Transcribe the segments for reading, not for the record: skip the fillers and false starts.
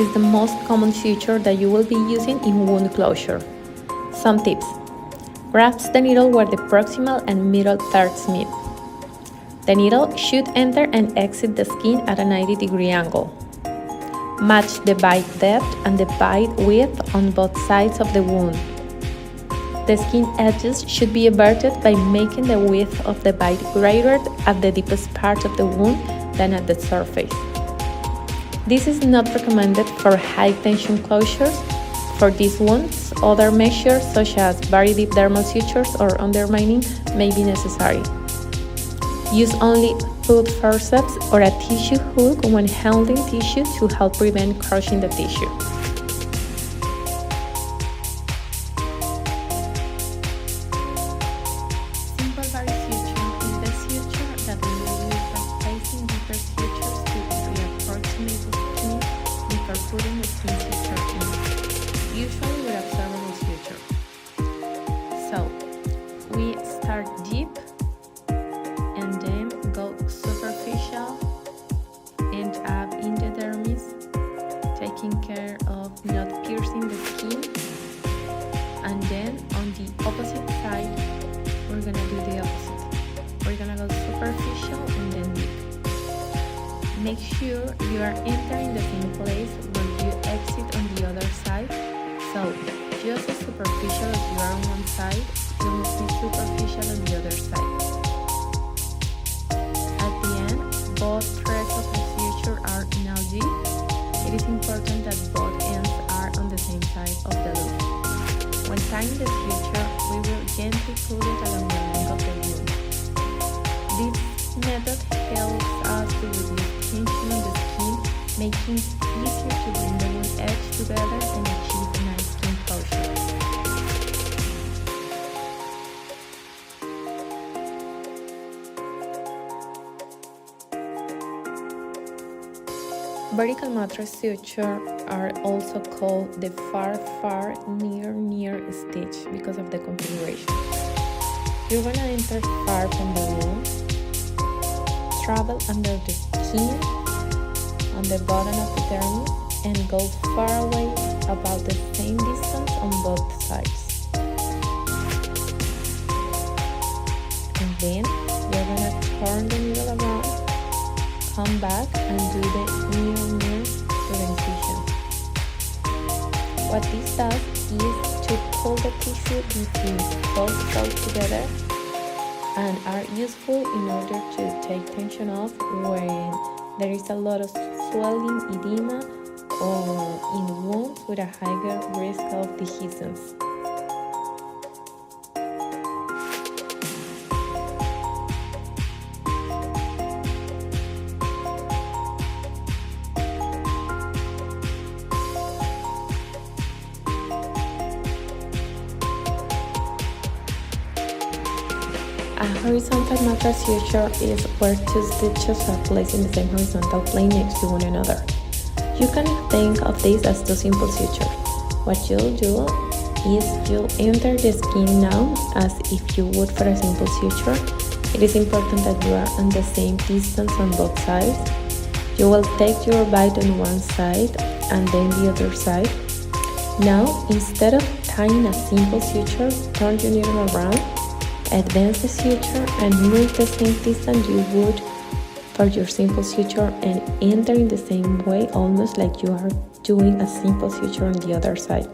is the most common suture that you will be using in wound closure. Some tips. Grasp the needle where the proximal and middle thirds meet. The needle should enter and exit the skin at a 90-degree angle. Match the bite depth and the bite width on both sides of the wound. The skin edges should be averted by making the width of the bite greater at the deepest part of the wound than at the surface. This is not recommended for high-tension closures. For these wounds, other measures such as very deep dermal sutures or undermining may be necessary. Use only foot forceps or a tissue hook when handling tissue to help prevent crushing the tissue. Simple bari suture is the suture that we will use for placing deeper sutures to reapproximate the skin before putting the skin suture in, usually with observable suture. So, we start deep and then go superficial and up in the dermis, taking care of not piercing the skin. And then on the opposite side, we're gonna do the opposite. We're gonna go superficial and then deep. Make sure you are entering the same place where you exit on the other side. So, just as superficial as you are on one side, you must be superficial on the other side. At the end, both threads of the suture are now deep. It is important that both ends are on the same side of the loop. When tying the suture, we will gently pull it along the length of the wound. This method helps us to reduce tension on the skin, making it easier to bring the wound edge together and achieve a nice skin closure. Vertical mattress suture are also called the far, near stitch because of the configuration. You're gonna enter far from the wound, travel under the skin, on the bottom of the dermis, and go far away about the same distance on both sides. And then you're gonna turn the needle around, come back and do the near to the incision. What this does is to pull the tissue between both cells together and are useful in order to take tension off when there is a lot of swelling, edema, or in wounds with a higher risk of dehiscence. A horizontal mattress suture is where two stitches are placed in the same horizontal plane next to one another. You can think of this as two simple sutures. What you'll do is you'll enter the skin now as if you would for a simple suture. It is important that you are on the same distance on both sides. You will take your bite on one side and then the other side. Now, instead of tying a simple suture, turn your needle around, advance the suture and move the same distance you would for your simple suture and enter in the same way, almost like you are doing a simple suture on the other side.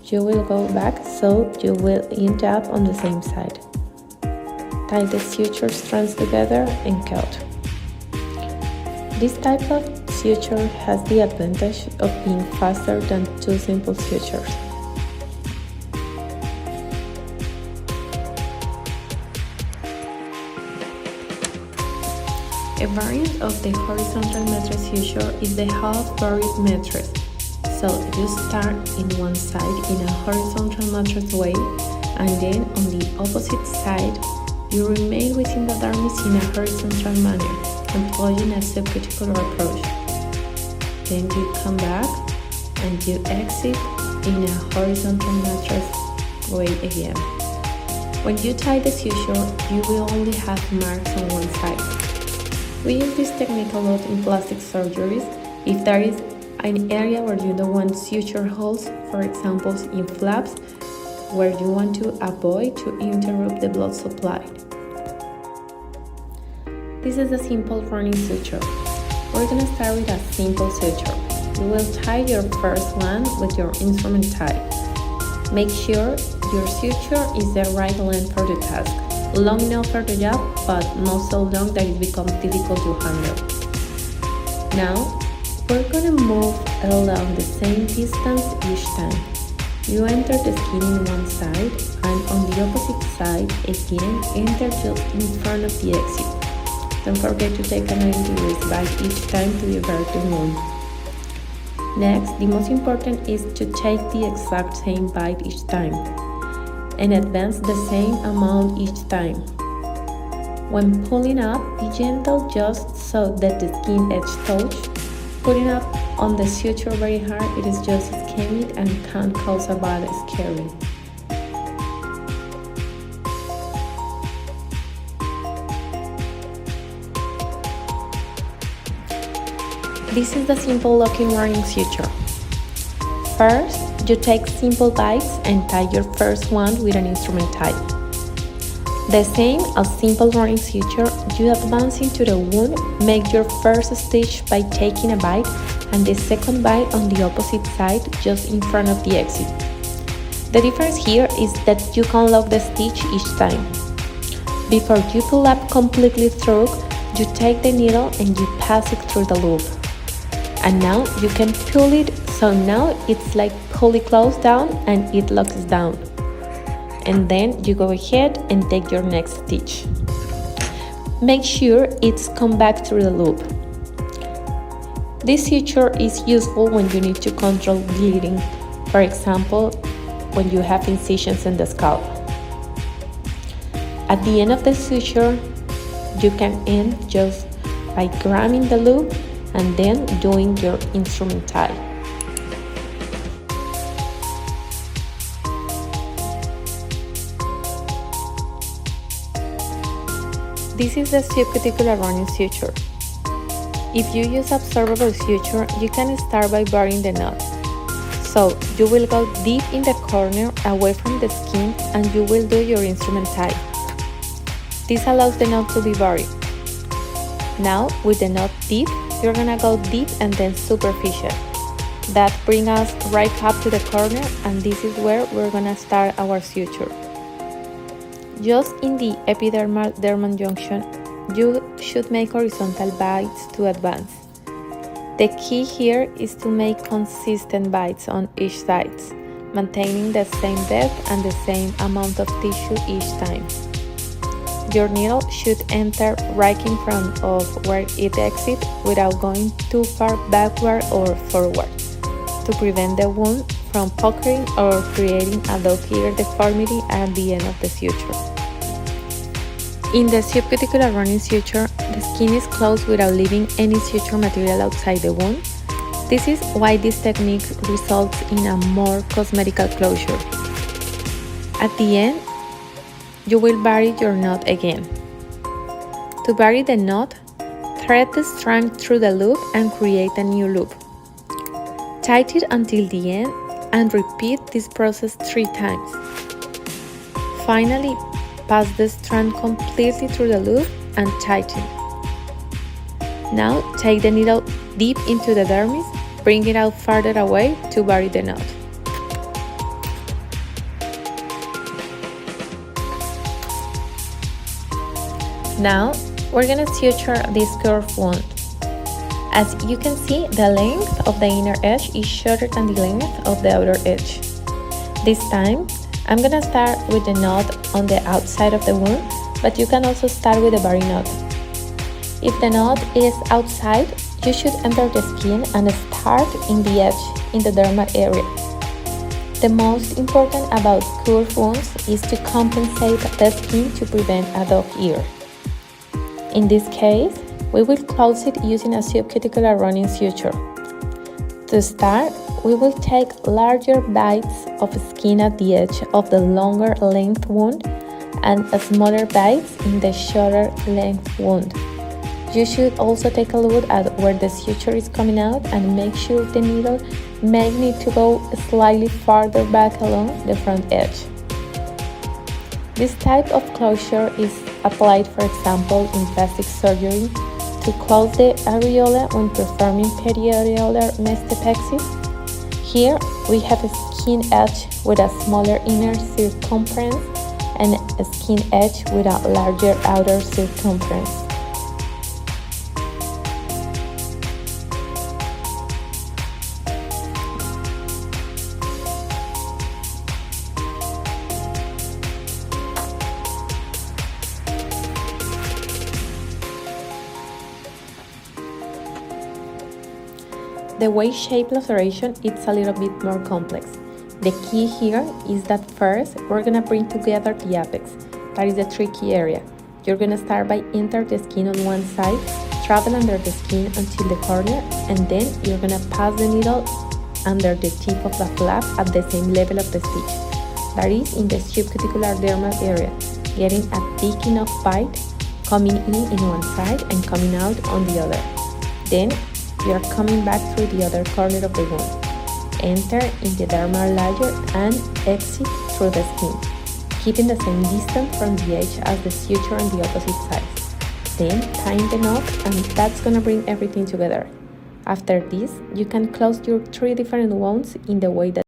You will go back so you will end up on the same side. Tie the suture strands together and cut. This type of suture has the advantage of being faster than two simple sutures. A variant of the horizontal mattress suture is the half-buried mattress. So you start in one side in a horizontal mattress way, and then on the opposite side, you remain within the dermis in a horizontal manner, employing a subcuticular approach. Then you come back and you exit in a horizontal mattress way again. When you tie the suture, you will only have marks on one side. We use this technique a lot in plastic surgeries if there is an area where you don't want suture holes, for example in flaps, where you want to avoid to interrupt the blood supply. This is a simple running suture. We're going to start with a simple suture. You will tie your first one with your instrument tie. Make sure your suture is the right length for the task. Long enough for the job, but not so long that it becomes difficult to handle. Now, we're going to move along the same distance each time. You enter the skin in one side, and on the opposite side, again, enter just in front of the exit. Don't forget to take a 90 degrees bite each time to divert the wound. Next, the most important is to take the exact same bite each time and advance the same amount each time. When pulling up, be gentle just so that the skin edge touch. Putting up on the suture very hard, it is just ischemic and can cause a bad scarring. This is the simple locking running suture. First, you take simple bites and tie your first one with an instrument tie. The same as simple running suture, you advance into the wound, make your first stitch by taking a bite and the second bite on the opposite side just in front of the exit. The difference here is that you can lock the stitch each time. Before you pull up completely through, you take the needle and you pass it through the loop. And now you can pull it, so now it's like pull it close down and it locks down. And then you go ahead and take your next stitch. Make sure it's come back through the loop. This suture is useful when you need to control bleeding, for example, when you have incisions in the scalp. At the end of the suture, you can end just by grabbing the loop and then doing your instrument tie. This is the subcuticular running suture. If you use absorbable suture, you can start by burying the knot. So you will go deep in the corner away from the skin and you will do your instrument tie. This allows the knot to be buried. Now with the knot deep, you're gonna go deep and then superficial. That brings us right up to the corner, and this is where we're gonna start our suture. Just in the epidermal dermal junction, you should make horizontal bites to advance. The key here is to make consistent bites on each side, maintaining the same depth and the same amount of tissue each time. Your needle should enter right in front of where it exits without going too far backward or forward to prevent the wound from puckering or creating a dog-ear deformity at the end of the suture. In the subcuticular running suture, the skin is closed without leaving any suture material outside the wound. This is why this technique results in a more cosmetical closure. At the end, you will bury your knot again. To bury the knot, thread the strand through the loop and create a new loop. Tighten it until the end and repeat this process 3 times. Finally, pass the strand completely through the loop and tighten. Now take the needle deep into the dermis, bring it out farther away to bury the knot. Now, we're gonna suture this curved wound. As you can see, the length of the inner edge is shorter than the length of the outer edge. This time, I'm gonna start with the knot on the outside of the wound, but you can also start with a bury knot. If the knot is outside, you should enter the skin and start in the edge in the dermal area. The most important about curved wounds is to compensate the skin to prevent a dog ear. In this case, we will close it using a subcuticular running suture. To start, we will take larger bites of skin at the edge of the longer length wound and smaller bites in the shorter length wound. You should also take a look at where the suture is coming out and make sure the needle may need to go slightly farther back along the front edge. This type of closure is applied, for example, in plastic surgery to close the areola when performing perioral mastopexy. Here we have a skin edge with a smaller inner circumference and a skin edge with a larger outer circumference. The Y-shape laceration is a little bit more complex. The key here is that first we're gonna bring together the apex. That is the tricky area. You're gonna start by enter the skin on one side, travel under the skin until the corner, and then you're gonna pass the needle under the tip of the flap at the same level of the stitch. That is in the subcuticular dermal area, getting a big enough bite, coming in one side and coming out on the other. Then you are coming back through the other corner of the wound. Enter in the dermal layer and exit through the skin, keeping the same distance from the edge as the suture on the opposite side. Then tying the knot, and that's gonna bring everything together. After this, you can close your 3 different wounds in the way that